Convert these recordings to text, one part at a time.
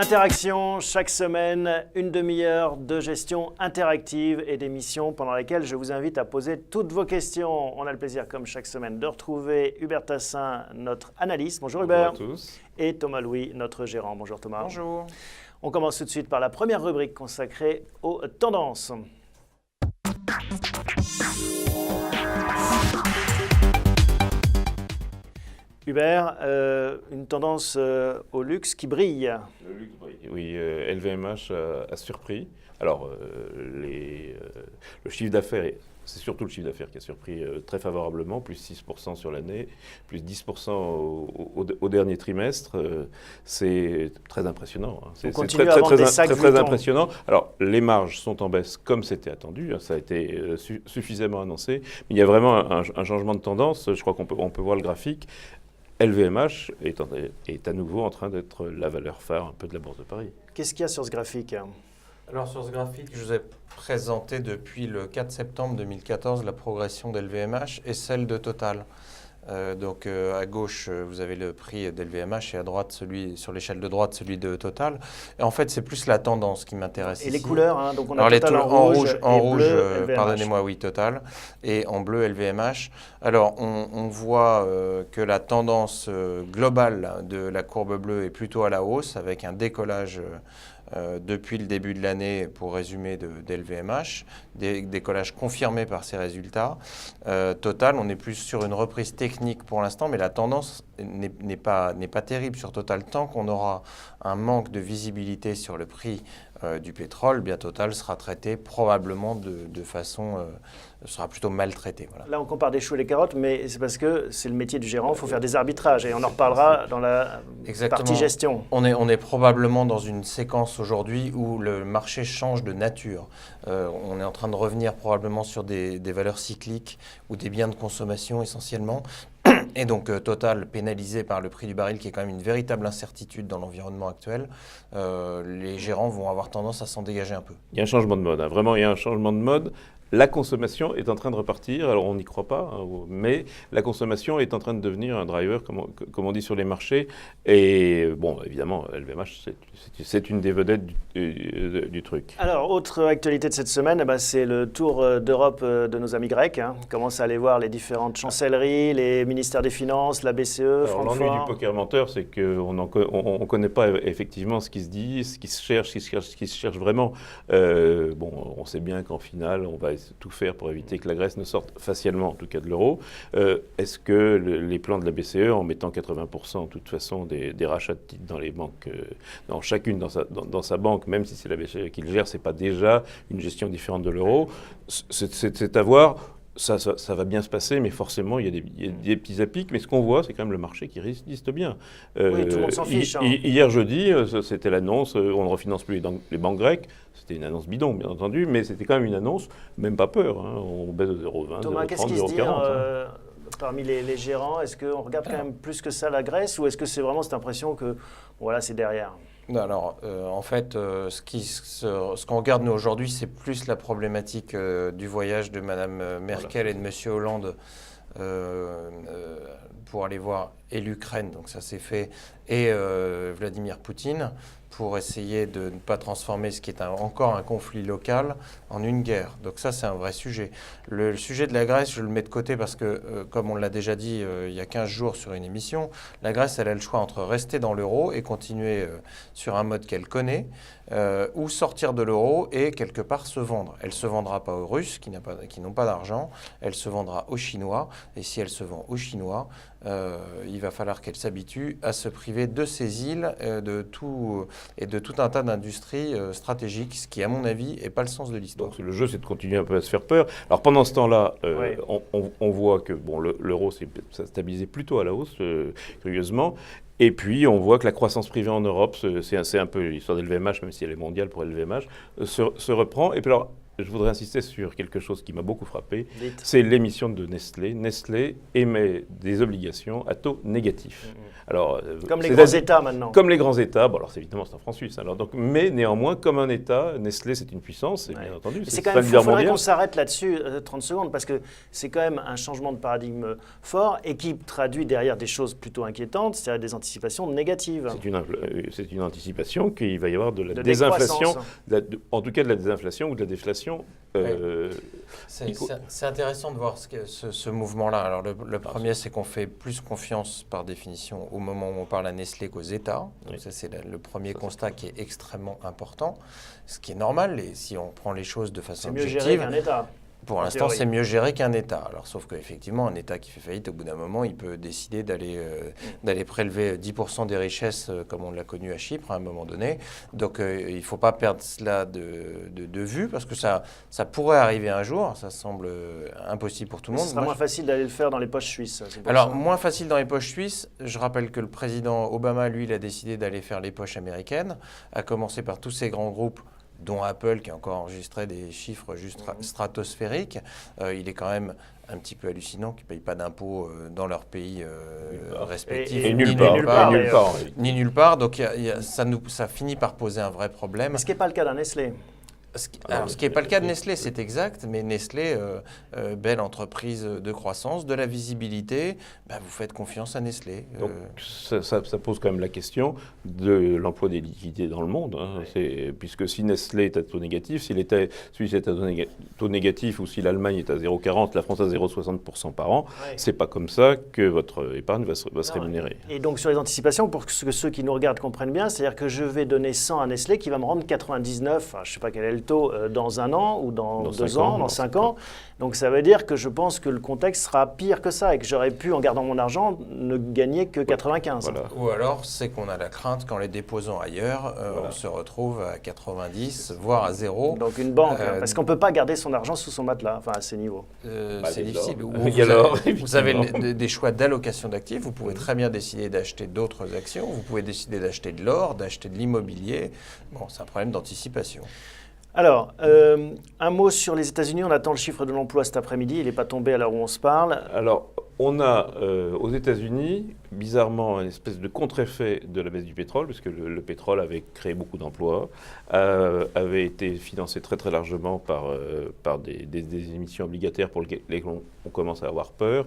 Interaction, chaque semaine, une demi-heure de gestion interactive et d'émissions pendant lesquelles je vous invite à poser toutes vos questions. On a le plaisir, comme chaque semaine, de retrouver Hubert Tassin, notre analyste. Bonjour Hubert. Bonjour à tous. Et Thomas Louis, notre gérant. Bonjour Thomas. Bonjour. On commence tout de suite par la première rubrique consacrée aux tendances. Hubert, une tendance au luxe qui brille. Le luxe brille. Oui, LVMH a surpris. Alors, le chiffre d'affaires, c'est surtout le chiffre d'affaires qui a surpris très favorablement, plus 6% sur l'année, plus 10% au dernier trimestre. C'est très impressionnant. Hein. C'est très impressionnant. Alors, les marges sont en baisse comme c'était attendu. Hein. Ça a été suffisamment annoncé. Mais il y a vraiment un changement de tendance. Je crois qu'on peut voir le graphique. LVMH est à nouveau en train d'être la valeur phare un peu de la Bourse de Paris. Qu'est-ce qu'il y a sur ce graphique ? Alors sur ce graphique, je vous ai présenté depuis le 4 septembre 2014 la progression d'LVMH et celle de Total. À gauche, vous avez le prix d'LVMH et à droite, sur l'échelle de droite, celui de Total. Et en fait, c'est plus la tendance qui m'intéresse. Et ici. les couleurs, hein, donc on a Total en rouge, pardonnez-moi, oui, Total, et en bleu, LVMH. Alors, on voit que la tendance globale de la courbe bleue est plutôt à la hausse, avec un décollage depuis le début de l'année, pour résumer, d'LVMH, décollage confirmé par ces résultats. Total, on est plus sur une reprise technique pour l'instant, mais la tendance n'est pas terrible sur Total. Tant qu'on aura un manque de visibilité sur le prix du pétrole, bien Total sera traité probablement de façon... sera plutôt maltraité. Voilà. Là, on compare des choux et les carottes, mais c'est parce que c'est le métier du gérant, il faut faire des arbitrages, et on en reparlera dans la partie gestion. On est probablement dans une séquence aujourd'hui où le marché change de nature. On est en train de revenir probablement sur des valeurs cycliques ou des biens de consommation essentiellement. Et donc Total pénalisé par le prix du baril, qui est quand même une véritable incertitude dans l'environnement actuel, les gérants vont avoir tendance à s'en dégager un peu. Il y a un changement de mode, hein. Vraiment il y a un changement de mode. La consommation est en train de repartir, alors on n'y croit pas, hein, mais la consommation est en train de devenir un driver, comme on dit sur les marchés. Et bon, évidemment, LVMH, c'est une des vedettes du truc. Alors, autre actualité de cette semaine, c'est le tour d'Europe de nos amis grecs. Hein. On commence à aller voir les différentes chancelleries, les ministères des Finances, la BCE, Francfort. L'ennui du poker menteur, c'est qu'on ne connaît pas effectivement ce qui se dit, ce qui se cherche vraiment. On sait bien qu'en finale, on va tout faire pour éviter que la Grèce ne sorte facialement, en tout cas de l'euro. Est-ce que les plans de la BCE, en mettant 80% de toute façon des rachats de titres dans les banques, chacune dans sa banque, même si c'est la BCE qui le gère, c'est pas déjà une gestion différente de l'euro? C'est à voir. Ça va bien se passer, mais forcément, il y a des petits apics. Mais ce qu'on voit, c'est quand même le marché qui résiste bien. Oui, tout le monde s'en fiche. Hier jeudi, c'était l'annonce, on ne refinance plus les banques grecques. C'était une annonce bidon, bien entendu, mais c'était quand même une annonce, même pas peur. Hein. On baisse de 0,20, 0,30, 0,40. Thomas, qu'est-ce qui se dit parmi les gérants? Est-ce qu'on regarde quand même plus que ça la Grèce, ou est-ce que c'est vraiment cette impression que c'est derrière? Alors, en fait, ce qu'on regarde nous aujourd'hui, c'est plus la problématique du voyage de Mme Merkel et de M. Hollande pour aller voir et l'Ukraine, donc ça s'est fait, et Vladimir Poutine, pour essayer de ne pas transformer ce qui est encore un conflit local en une guerre. Donc ça, c'est un vrai sujet. Le sujet de la Grèce, je le mets de côté parce que, comme on l'a déjà dit il y a 15 jours sur une émission, la Grèce, elle a le choix entre rester dans l'euro et continuer sur un mode qu'elle connaît, ou sortir de l'euro et quelque part se vendre. Elle ne se vendra pas aux Russes qui n'ont pas d'argent, elle se vendra aux Chinois, et si elle se vend aux Chinois, il va falloir qu'elle s'habitue à se priver de ces îles et de tout un tas d'industries stratégiques, ce qui, à mon avis, n'est pas le sens de l'histoire. Donc le jeu, c'est de continuer un peu à se faire peur. Alors pendant ce temps-là, on voit que l'euro s'est stabilisé plutôt à la hausse, curieusement. Et puis, on voit que la croissance privée en Europe, c'est un peu l'histoire d'LVMH, même si elle est mondiale pour LVMH, se reprend. Et puis alors, je voudrais insister sur quelque chose qui m'a beaucoup frappé. Dites. C'est l'émission de Nestlé. Nestlé émet des obligations à taux négatif. Alors, Comme les grands États maintenant. Comme les grands États. Bon, alors évidemment, c'est un franc suisse. Alors, donc, mais néanmoins, comme un État, Nestlé, c'est une puissance, et bien entendu. C'est quand même fou, il faudrait qu'on s'arrête là-dessus 30 secondes, parce que c'est quand même un changement de paradigme fort et qui traduit derrière des choses plutôt inquiétantes, c'est-à-dire des anticipations négatives. C'est une anticipation qu'il va y avoir de la désinflation, en tout cas de la désinflation ou de la déflation. C'est intéressant de voir ce mouvement-là. Alors le premier, c'est qu'on fait plus confiance par définition au moment où on parle à Nestlé qu'aux États. Donc ça, c'est le premier constat qui est extrêmement important, ce qui est normal. Et si on prend les choses de façon objective, c'est mieux géré qu'un État. Pour l'instant, c'est mieux géré qu'un État. Alors, sauf qu'effectivement, un État qui fait faillite, au bout d'un moment, il peut décider d'aller prélever 10% des richesses, comme on l'a connu à Chypre à un moment donné. Donc, il ne faut pas perdre cela de vue, parce que ça pourrait arriver un jour. Ça semble impossible pour tout le monde. Ce sera moins facile d'aller le faire dans les poches suisses. Alors, moins facile dans les poches suisses. Je rappelle que le président Obama, lui, il a décidé d'aller faire les poches américaines, à commencer par tous ces grands groupes, dont Apple, qui a encore enregistré des chiffres juste stratosphériques. Il est quand même un petit peu hallucinant qu'ils ne payent pas d'impôts dans leur pays respectifs. Et nulle part. Ni nulle part. Donc ça finit par poser un vrai problème. Ce qui n'est pas le cas d'un Nestlé. Ce qui n'est pas le cas de Nestlé, c'est exact, mais Nestlé, belle entreprise de croissance, de la visibilité, vous faites confiance à Nestlé. Donc, ça pose quand même la question de l'emploi des liquidités dans le monde. Puisque si Nestlé est à taux négatif, si l'État suisse est à taux négatif ou si l'Allemagne est à 0,40, la France à 0,60% par an, c'est pas comme ça que votre épargne va se rémunérer. Et donc sur les anticipations, pour que ceux qui nous regardent comprennent bien, c'est-à-dire que je vais donner 100 à Nestlé qui va me rendre 99, je ne sais pas quel est le taux, dans un an ou dans 2 ans, dans 5 ans. Donc ça veut dire que je pense que le contexte sera pire que ça et que j'aurais pu, en gardant mon argent, ne gagner que 95. Voilà. Ou alors, c'est qu'on a la crainte qu'en les déposant ailleurs, on se retrouve à 90, voire à 0. Donc une banque, parce qu'on ne peut pas garder son argent sous son matelas, enfin à ces niveaux. C'est difficile. Vous avez des choix d'allocation d'actifs, vous pouvez très bien décider d'acheter d'autres actions, vous pouvez décider d'acheter de l'or, d'acheter de l'immobilier. Bon, c'est un problème d'anticipation. Alors, un mot sur les États-Unis. On attend le chiffre de l'emploi cet après-midi. Il n'est pas tombé à l'heure où on se parle. Alors, on a aux États-Unis, bizarrement, une espèce de contre-effet de la baisse du pétrole, puisque le pétrole avait créé beaucoup d'emplois, avait été financé très très largement par des émissions obligataires pour lesquelles on commence à avoir peur.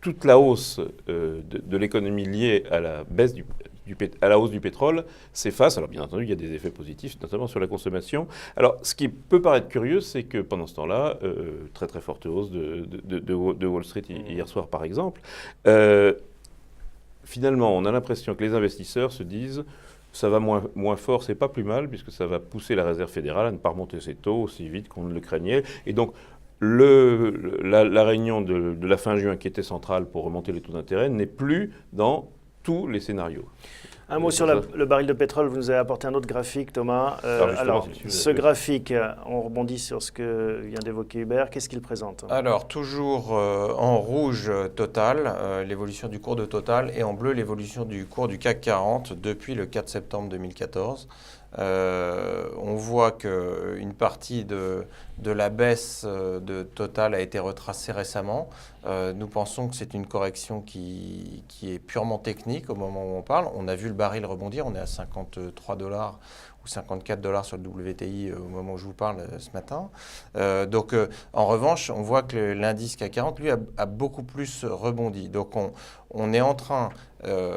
Toute la hausse de l'économie liée à la baisse à la hausse du pétrole s'efface. Alors bien entendu, il y a des effets positifs, notamment sur la consommation. Alors ce qui peut paraître curieux, c'est que pendant ce temps-là, très très forte hausse de Wall Street hier soir par exemple, finalement on a l'impression que les investisseurs se disent ça va moins fort, c'est pas plus mal, puisque ça va pousser la Réserve fédérale à ne pas remonter ses taux aussi vite qu'on ne le craignait. Et donc la réunion de la fin juin qui était centrale pour remonter les taux d'intérêt n'est plus dans tous les scénarios. Un mot sur le baril de pétrole. Vous nous avez apporté un autre graphique, Thomas. Alors, ce graphique, on rebondit sur ce que vient d'évoquer Hubert. Qu'est-ce qu'il présente ? Alors, toujours en rouge Total, l'évolution du cours de Total, et en bleu, l'évolution du cours du CAC 40 depuis le 4 septembre 2014. On voit qu'une partie de la baisse de Total a été retracée récemment. Nous pensons que c'est une correction qui est purement technique au moment où on parle. On a vu le baril rebondir, on est à 53 $ ou 54 $ sur le WTI au moment où je vous parle ce matin. Donc en revanche, on voit que l'indice CAC 40, lui, a beaucoup plus rebondi. Donc on est en train,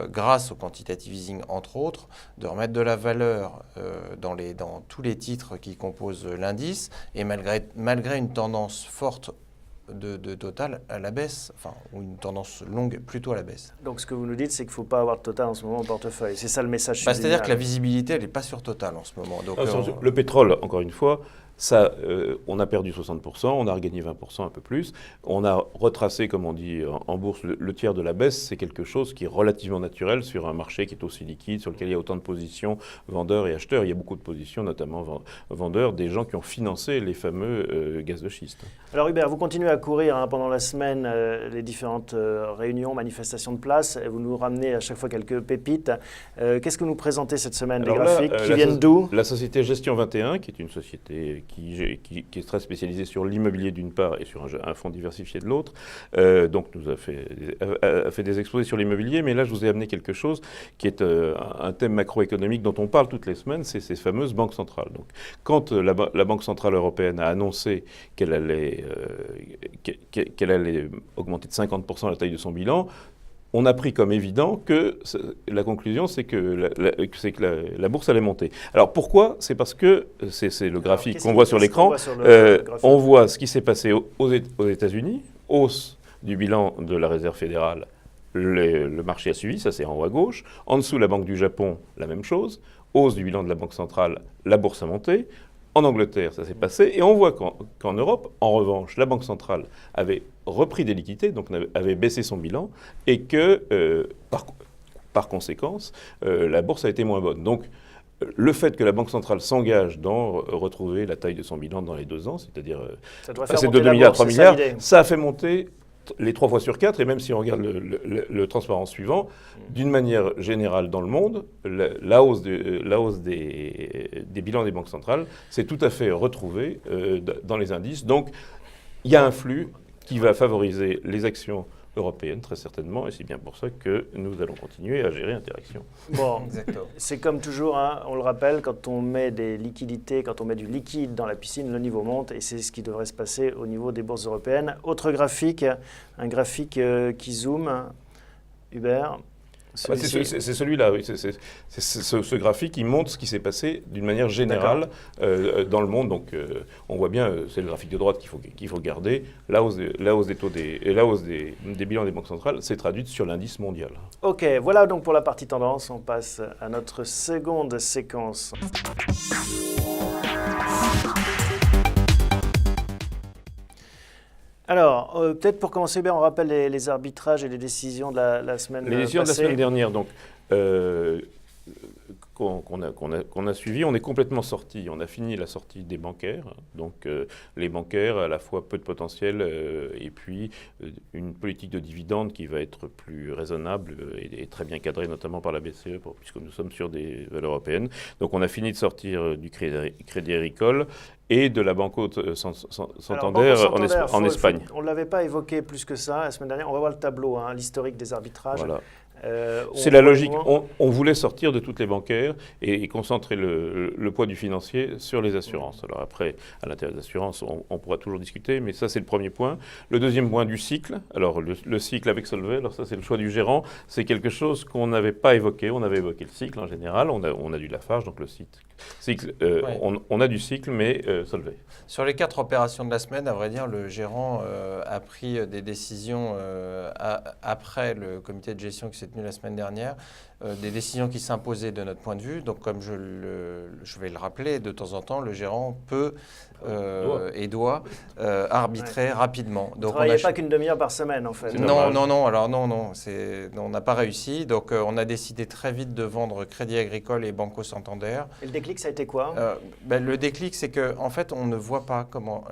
grâce au quantitative easing entre autres, de remettre de la valeur dans tous les titres qui composent l'indice, et malgré une tendance forte de Total à la baisse, ou une tendance longue plutôt à la baisse. Donc ce que vous nous dites, c'est qu'il ne faut pas avoir de Total en ce moment en portefeuille. C'est ça le message. C'est-à-dire que la visibilité, elle n'est pas sur Total en ce moment. Donc, le pétrole, encore une fois, ça, on a perdu 60%, on a regagné 20%, un peu plus. On a retracé, comme on dit en bourse, le tiers de la baisse. C'est quelque chose qui est relativement naturel sur un marché qui est aussi liquide, sur lequel il y a autant de positions vendeurs et acheteurs. Il y a beaucoup de positions, notamment vendeurs, des gens qui ont financé les fameux gaz de schiste. Alors Hubert, vous continuez à courir pendant la semaine les différentes réunions, manifestations de place. Vous nous ramenez à chaque fois quelques pépites. Qu'est-ce que vous nous présentez cette semaine, des graphiques qui viennent d'où ? La société Gestion 21, qui est une société est très spécialisé sur l'immobilier d'une part et sur un fonds diversifié de l'autre. Donc nous a fait des exposés sur l'immobilier, mais là je vous ai amené quelque chose qui est un thème macroéconomique dont on parle toutes les semaines, c'est ces fameuses banques centrales. Donc, quand la Banque centrale européenne a annoncé qu'elle allait augmenter de 50% la taille de son bilan, on a pris comme évident que la conclusion, c'est que la bourse allait monter. Alors pourquoi ? C'est parce que, c'est le graphique qu'on voit sur l'écran, on voit ce qui s'est passé aux États-Unis, hausse du bilan de la Réserve fédérale, le marché a suivi, ça c'est en haut à gauche. En dessous, la Banque du Japon, la même chose, hausse du bilan de la Banque centrale, la bourse a monté. En Angleterre, ça s'est passé, et on voit qu'en Europe, en revanche, la Banque centrale avait repris des liquidités, donc avait baissé son bilan, et que, par conséquence, la bourse a été moins bonne. Donc, le fait que la Banque centrale s'engage dans retrouver la taille de son bilan dans les 2 ans, c'est-à-dire passer de 2 milliards à 3 milliards, ça a fait monter les 3 fois sur 4, et même si on regarde le transparent suivant, d'une manière générale dans le monde, la hausse des bilans des banques centrales s'est tout à fait retrouvée dans les indices. Donc, il y a un flux qui va favoriser les actions européenne, très certainement, et c'est bien pour ça que nous allons continuer à gérer Interxion. Bon, c'est comme toujours, hein, on le rappelle, quand on met des liquidités, quand on met du liquide dans la piscine, le niveau monte, et c'est ce qui devrait se passer au niveau des bourses européennes. Autre graphique, un graphique qui zoome, Hubert. C'est celui-là, oui. C'est ce graphique qui montre ce qui s'est passé d'une manière générale dans le monde. Donc, on voit bien, c'est le graphique de droite qu'il faut garder. La hausse des taux et la hausse des bilans des banques centrales s'est traduite sur l'indice mondial. Ok, voilà donc pour la partie tendance. On passe à notre seconde séquence. Alors, peut-être pour commencer, on rappelle les arbitrages et les décisions de la semaine passée. Les décisions de la semaine dernière, donc, qu'on a suivi, on est complètement sorti. On a fini la sortie des bancaires. Donc, les bancaires, à la fois peu de potentiel et puis une politique de dividendes qui va être plus raisonnable et très bien cadrée, notamment par la BCE, puisque nous sommes sur des valeurs européennes. Donc, on a fini de sortir du Crédit Agricole et de la Banco Santander en Espagne. On ne l'avait pas évoqué plus que ça la semaine dernière. On va voir le tableau, hein, l'historique des arbitrages. Voilà. C'est la logique. On voulait sortir de toutes les bancaires et concentrer le poids du financier sur les assurances. Alors après, à l'intérieur des assurances, on pourra toujours discuter, mais ça c'est le premier point. Le deuxième point du cycle. Alors le cycle avec Solvay, alors ça c'est le choix du gérant. C'est quelque chose qu'on n'avait pas évoqué. On avait évoqué le cycle en général. On a du Lafarge, donc le cycle. On a du cycle, mais Solvay. Sur les 4 opérations de la semaine, à vrai dire, le gérant a pris des décisions après le comité de gestion qui s'est tenu la semaine dernière, des décisions qui s'imposaient de notre point de vue. Donc, comme je vais le rappeler, de temps en temps, le gérant peut et doit arbitrer rapidement. Donc, on n'a pas qu'une demi-heure par semaine, en fait. Non. Alors non, on n'a pas réussi. Donc, on a décidé très vite de vendre Crédit Agricole et Banco Santander. Et le déclic, ça a été quoi ? Le déclic, c'est que en fait, on ne voit pas comment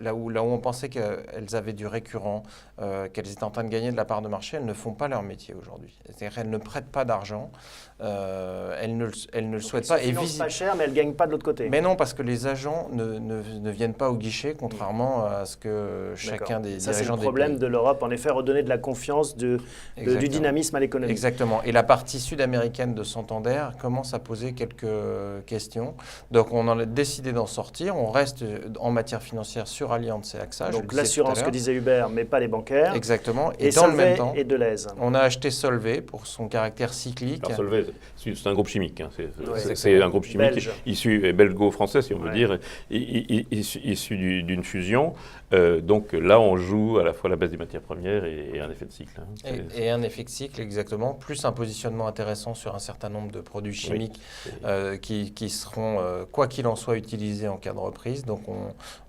là où on pensait qu'elles avaient du récurrent, qu'elles étaient en train de gagner de la part de marché, elles ne font pas leur métier aujourd'hui. C'est-à-dire qu'elles ne prêtent pas d'argent, elles ne le souhaitent pas. Elles ne pas cher, mais elles ne gagnent pas de l'autre côté. Mais non, parce que les agents ne viennent pas au guichet, contrairement à ce que chacun des dirigeants des pays. C'est le problème de l'Europe, en effet, redonner de la confiance, du dynamisme à l'économie. Exactement. Et la partie sud-américaine de Santander commence à poser quelques questions. Donc, on a décidé d'en sortir. On reste en matière financière sur Allianz et AXA. Donc, l'assurance que disait Hubert, mais pas les bancaires. Exactement. Et dans le même temps, et Deleuze. On a acheté Solvay pour son caractère cyclique. Alors Solvay, c'est un groupe chimique. Hein. C'est un groupe chimique issu, belgo-français, si on veut dire, issu d'une fusion. Donc là, on joue à la fois la baisse des matières premières et un effet de cycle. Hein. Et un effet de cycle, exactement. Plus un positionnement intéressant sur un certain nombre de produits chimiques qui seront, quoi qu'il en soit, utilisés en cas de reprise. Donc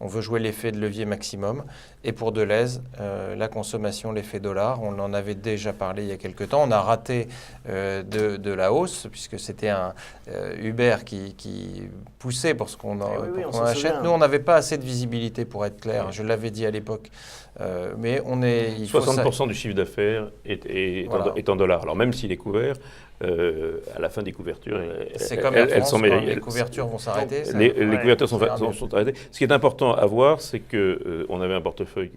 on veut jouer l'effet de levier maximum. Et pour Deleuze, la consommation, l'effet dollar, on en avait déjà parlé il y a quelques temps. On a raté de la hausse, puisque c'était un Hubert qui poussait pour ce qu'on achète. Nous, on n'avait pas assez de visibilité, pour être clair. Je l'avais dit à l'époque. Mais 60% du chiffre d'affaires est en dollars. Alors même s'il est couvert, à la fin des couvertures, c'est comme Air France, sont quand meilleures. les couvertures vont s'arrêter. Les couvertures sont arrêtées. Ce qui est important à voir, c'est qu'on avait un portefeuille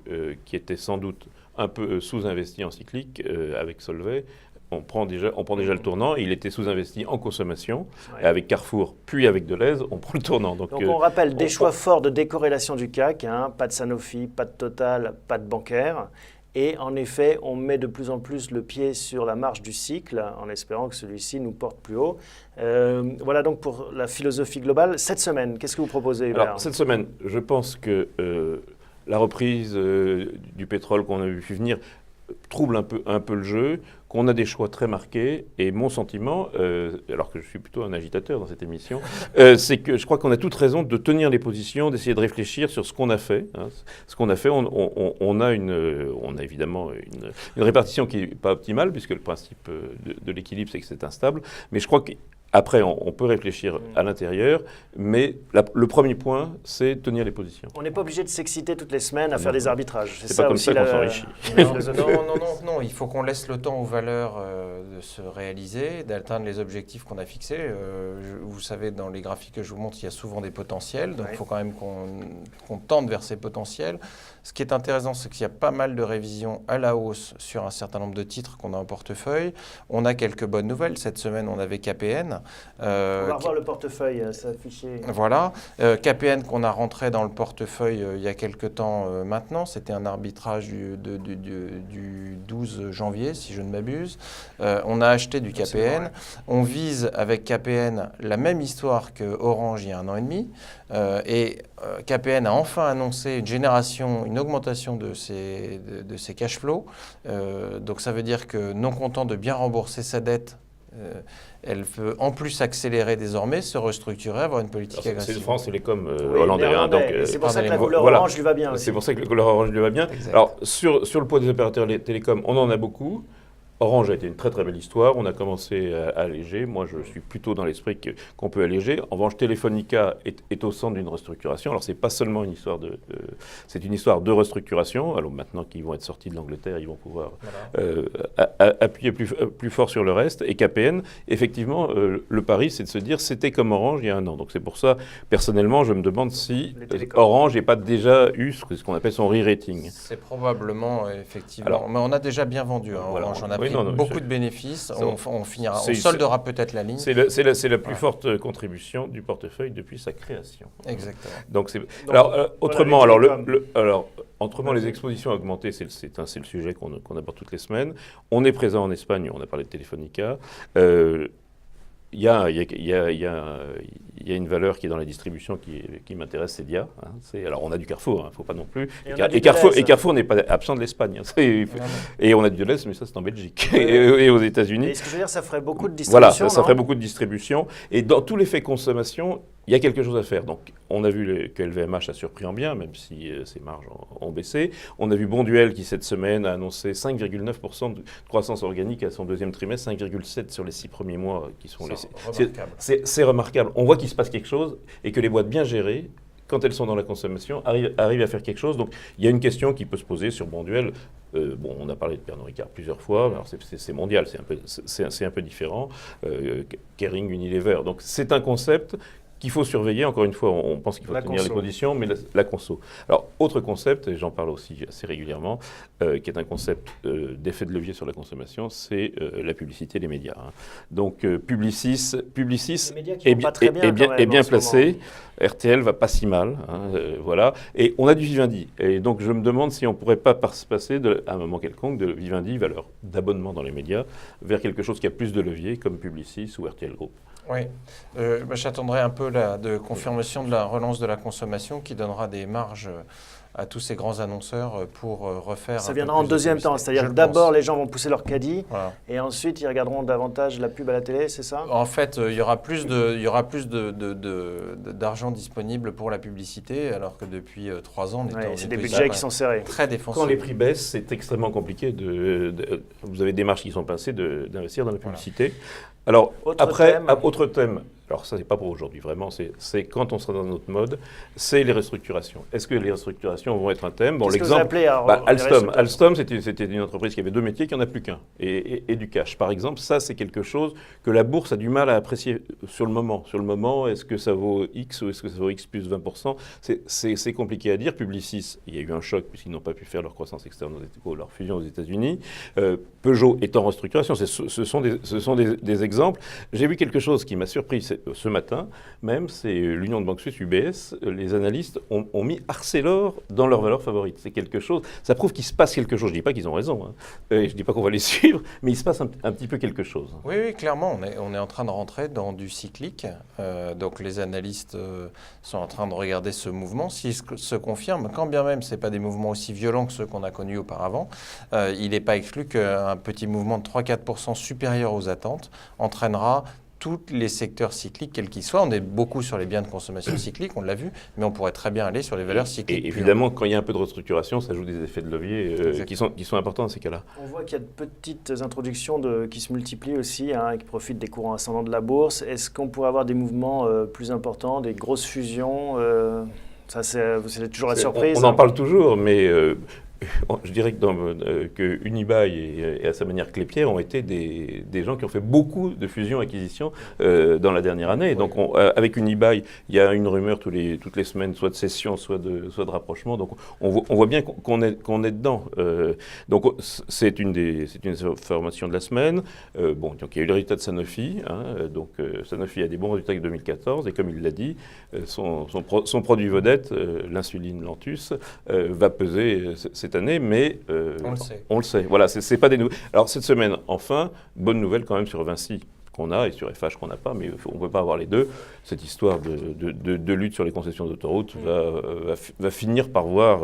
qui était sans doute un peu sous-investi en cyclique avec Solvay. On prend déjà le tournant. Il était sous-investi en consommation. Et avec Carrefour, puis avec Deleuze, on prend le tournant. Donc on rappelle des choix forts de décorrélation du CAC. Pas de Sanofi, pas de Total, pas de bancaire. Et en effet, on met de plus en plus le pied sur la marge du cycle en espérant que celui-ci nous porte plus haut. Voilà donc pour la philosophie globale. Cette semaine, qu'est-ce que vous proposez, Hubert? Alors, cette semaine, je pense que la reprise du pétrole qu'on a vu venir trouble un peu le jeu, qu'on a des choix très marqués. Et mon sentiment, alors que je suis plutôt un agitateur dans cette émission, c'est que je crois qu'on a toute raison de tenir les positions, d'essayer de réfléchir sur ce qu'on a fait. Ce qu'on a fait, on a évidemment une répartition qui n'est pas optimale, puisque le principe de l'équilibre, c'est que c'est instable. Mais je crois que après, on peut réfléchir à l'intérieur, mais le premier point, c'est tenir les positions. On n'est pas obligé de s'exciter toutes les semaines à faire des arbitrages. C'est pas comme ça qu'on s'enrichit. Non, il faut qu'on laisse le temps aux valeurs de se réaliser, d'atteindre les objectifs qu'on a fixés. Vous savez, dans les graphiques que je vous montre, il y a souvent des potentiels, donc il faut quand même qu'on tende vers ces potentiels. Ce qui est intéressant, c'est qu'il y a pas mal de révisions à la hausse sur un certain nombre de titres qu'on a en portefeuille. On a quelques bonnes nouvelles. Cette semaine, on avait KPN. On va revoir le portefeuille, ça affiché. Voilà. KPN qu'on a rentré dans le portefeuille il y a quelques temps maintenant. C'était un arbitrage du 12 janvier, si je ne m'abuse. On a acheté du KPN. On vise avec KPN la même histoire que Orange il y a 1 an et demi. KPN a enfin annoncé une augmentation de ses cash flows. Donc ça veut dire que non content de bien rembourser sa dette, elle peut en plus accélérer désormais, se restructurer, avoir une politique agressive. C'est France Télécom hollandais. C'est pour ça que la couleur orange lui va bien aussi. C'est pour ça que la couleur orange lui va bien. Exact. Alors, sur le poids des opérateurs télécoms, on en a beaucoup. Orange a été une très très belle histoire. On a commencé à alléger. Moi, je suis plutôt dans l'esprit qu'on peut alléger. En revanche, Telefonica est au centre d'une restructuration. Alors, c'est pas seulement une histoire c'est une histoire de restructuration. Alors, maintenant qu'ils vont être sortis de l'Angleterre, ils vont pouvoir appuyer plus fort sur le reste. Et KPN, effectivement, le pari, c'est de se dire, c'était comme Orange il y a 1 an. Donc, c'est pour ça, personnellement, je me demande si Orange n'a pas déjà eu ce qu'on appelle son re-rating. C'est probablement, effectivement. Alors, mais on a déjà bien vendu. Orange, on a pris beaucoup de bénéfices. On finira, on soldera peut-être la ligne. C'est la plus forte contribution du portefeuille depuis sa création. Exactement. Donc autrement, les expositions augmentées, c'est le sujet qu'on aborde toutes les semaines. On est présent en Espagne, on a parlé de Telefonica. Il y a une valeur qui est dans la distribution qui m'intéresse, c'est Dia. Alors, on a du Carrefour, il ne faut pas non plus. Et Carrefour n'est pas absent de l'Espagne. Et on a du Deleuze, mais ça, c'est en Belgique et aux États-Unis. Et ce que je veux dire, ça ferait beaucoup de distribution. Voilà, ça ferait beaucoup de distribution. Et dans tous les faits consommation, il y a quelque chose à faire. Donc, on a vu que LVMH a surpris en bien, même si ses marges ont baissé. On a vu Bonduelle qui, cette semaine, a annoncé 5,9% de croissance organique à son 2e trimestre, 5,7% sur les 6 premiers mois qui sont les... C'est remarquable. On voit qu'il se passe quelque chose et que les boîtes bien gérées, quand elles sont dans la consommation, arrivent à faire quelque chose. Donc, il y a une question qui peut se poser sur Bonduelle. On a parlé de Pernod Ricard plusieurs fois. Alors, c'est mondial, c'est un peu différent. Kering, Unilever. Donc, c'est un concept qu'il faut surveiller. Encore une fois, on pense qu'il faut tenir les positions, mais la conso. Alors, autre concept, et j'en parle aussi assez régulièrement, qui est un concept d'effet de levier sur la consommation, c'est la publicité des médias. Donc, Publicis est bien placé. RTL va pas si mal, voilà. Et on a du Vivendi. Et donc, je me demande si on ne pourrait pas passer, à un moment quelconque, de Vivendi, valeur d'abonnement dans les médias, vers quelque chose qui a plus de levier, comme Publicis ou RTL Group. Oui, j'attendrai un peu de confirmation de la relance de la consommation qui donnera des marges à tous ces grands annonceurs pour refaire... Ça viendra en deuxième temps, c'est-à-dire que d'abord les gens vont pousser leur caddie et ensuite ils regarderont davantage la pub à la télé, c'est ça? En fait, il y aura plus d'argent disponible pour la publicité alors que depuis 3 ans, on est c'est des budgets qui sont serrés. Très défensifs. Quand les prix baissent, c'est extrêmement compliqué. Vous avez des marges qui sont passées d'investir dans la publicité. Alors, autre thème. Alors ça, c'est pas pour aujourd'hui, vraiment, c'est quand on sera dans notre mode, c'est les restructurations. Est-ce que les restructurations vont être un thème? Bon, l'exemple, que vous appelez, Alstom, c'était une entreprise qui avait 2 métiers, qui n'en a plus qu'un, et du cash. Par exemple, ça, c'est quelque chose que la bourse a du mal à apprécier sur le moment. Sur le moment, est-ce que ça vaut X ou est-ce que ça vaut X plus 20%? C'est compliqué à dire. Publicis, il y a eu un choc puisqu'ils n'ont pas pu faire leur croissance externe leur fusion aux États-Unis. Peugeot est en restructuration. Ce sont des exemples. J'ai vu quelque chose qui m'a surpris ce matin, même, c'est l'Union de banque suisse, UBS. Les analystes ont mis Arcelor dans leur valeur favorite. C'est quelque chose. Ça prouve qu'il se passe quelque chose. Je ne dis pas qu'ils ont raison. Hein. Je ne dis pas qu'on va les suivre, mais il se passe un petit peu quelque chose. Oui, clairement. On est en train de rentrer dans du cyclique. Donc les analystes sont en train de regarder ce mouvement. S'il se confirme, quand bien même ce n'est pas des mouvements aussi violents que ceux qu'on a connus auparavant, il n'est pas exclu qu'un petit mouvement de 3-4% supérieur aux attentes entraînera tous les secteurs cycliques, quels qu'ils soient. On est beaucoup sur les biens de consommation cyclique, on l'a vu, mais on pourrait très bien aller sur les valeurs cycliques. Et évidemment, quand il y a un peu de restructuration, ça joue des effets de levier qui sont importants dans ces cas-là. On voit qu'il y a de petites introductions qui se multiplient aussi, hein, qui profitent des courants ascendants de la bourse. Est-ce qu'on pourrait avoir des mouvements plus importants, des grosses fusions ça, c'est toujours la surprise. On en parle toujours, mais je dirais que Unibail et à sa manière Klépierre ont été des gens qui ont fait beaucoup de fusions-acquisitions dans la dernière année. Oui. Donc avec Unibail, il y a une rumeur toutes les semaines, soit de cession, soit de rapprochement. Donc on voit bien qu'on est dedans. Donc c'est une information de la semaine. Donc il y a eu le résultat de Sanofi. Hein, donc Sanofi a des bons résultats que 2014 et comme il l'a dit, son produit vedette, l'insuline Lantus, va peser cette année, mais on le sait. Voilà, c'est pas des nouvelles. Alors cette semaine, enfin, bonne nouvelle quand même sur Vinci qu'on a et sur FH qu'on n'a pas, mais on ne peut pas avoir les deux. Cette histoire de lutte sur les concessions d'autoroutes va finir par voir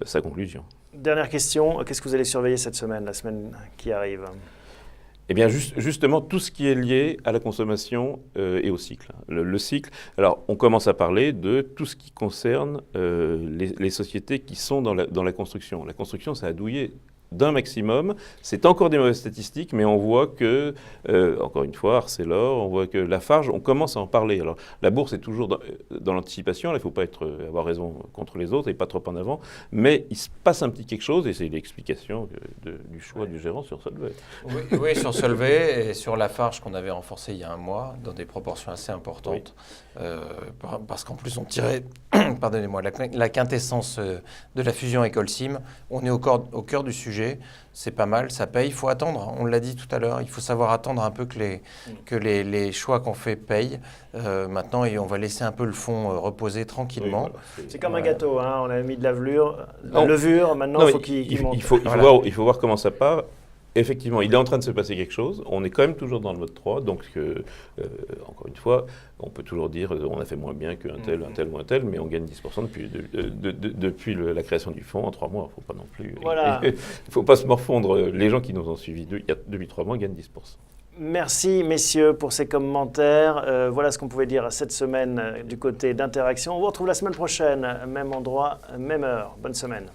sa conclusion. Dernière question, qu'est-ce que vous allez surveiller cette semaine, la semaine qui arrive ? Eh bien, justement, tout ce qui est lié à la consommation et au cycle. Le cycle, alors on commence à parler de tout ce qui concerne les sociétés qui sont dans la construction. La construction, ça a douillé d'un maximum. C'est encore des mauvaises statistiques, mais on voit que, encore une fois, Arcelor, on voit que Lafarge, on commence à en parler. Alors, la bourse est toujours dans l'anticipation, il ne faut pas avoir raison contre les autres et pas trop en avant, mais il se passe un petit quelque chose, et c'est l'explication du choix du gérant sur Solvay. Oui, sur Solvay et sur Lafarge qu'on avait renforcé il y a un mois, dans des proportions assez importantes, parce qu'en plus on tirait, pardonnez-moi, la quintessence de la fusion Ecolsim. On est au cœur du sujet. C'est pas mal, ça paye. Il faut attendre, on l'a dit tout à l'heure, il faut savoir attendre un peu que les choix qu'on fait payent maintenant, et on va laisser un peu le fond reposer tranquillement. Oui, voilà. C'est comme un gâteau, hein. On a mis de la levure, maintenant il faut qu'il monte. Il faut voir comment ça part. Effectivement, il est en train de se passer quelque chose. On est quand même toujours dans le mode 3. Donc, encore une fois, on peut toujours dire on a fait moins bien qu'un tel ou un tel, mais on gagne 10% depuis la création du fonds en 3 mois. Il ne faut pas non plus. Voilà. Il ne faut pas se morfondre. Les gens qui nous ont suivis depuis 3 mois gagnent 10%. Merci messieurs pour ces commentaires. Voilà ce qu'on pouvait dire cette semaine du côté d'Interaction. On vous retrouve la semaine prochaine, même endroit, même heure. Bonne semaine.